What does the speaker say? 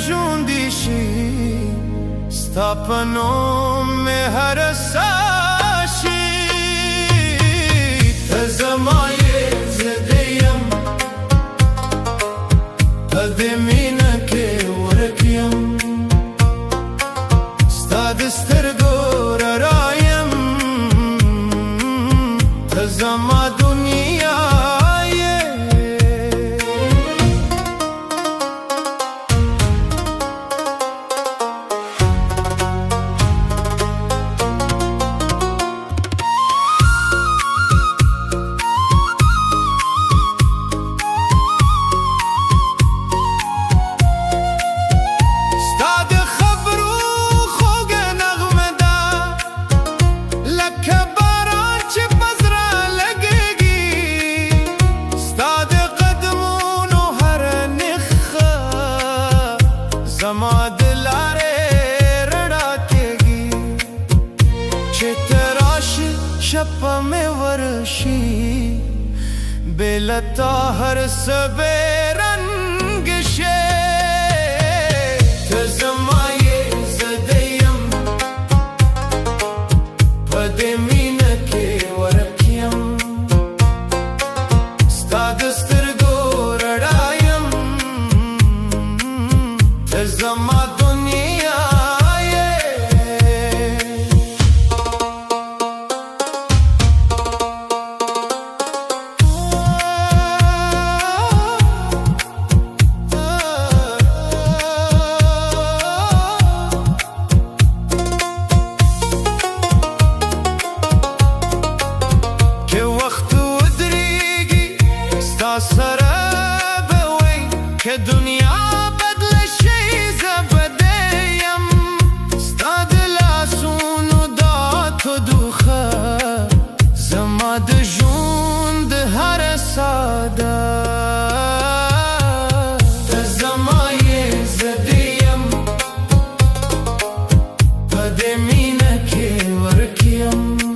ژوندی شي ستا په نوم مې هر ساه شي ته زما یې زه دې یم په دې مینه کې ورک یم ستا د سترګو رڼا یم ته زما دنیا زما د لارې رڼا کېږي چې ته راشې شپه مې ورشي بې له تا هر څه بې رنګ شي ته زما یې زه دې یم په دې مینه کې ورک یم ستا د سترګو رڼا یم ته زما دنیا که وخت ودرېږي ستا سره به وي که دنیا بدله شي زه به دې یم ستا د لاسونو دا تودوخه زما د ژوند هره ساده ته زما یې زه دې یم په دې مینه کې ورک یم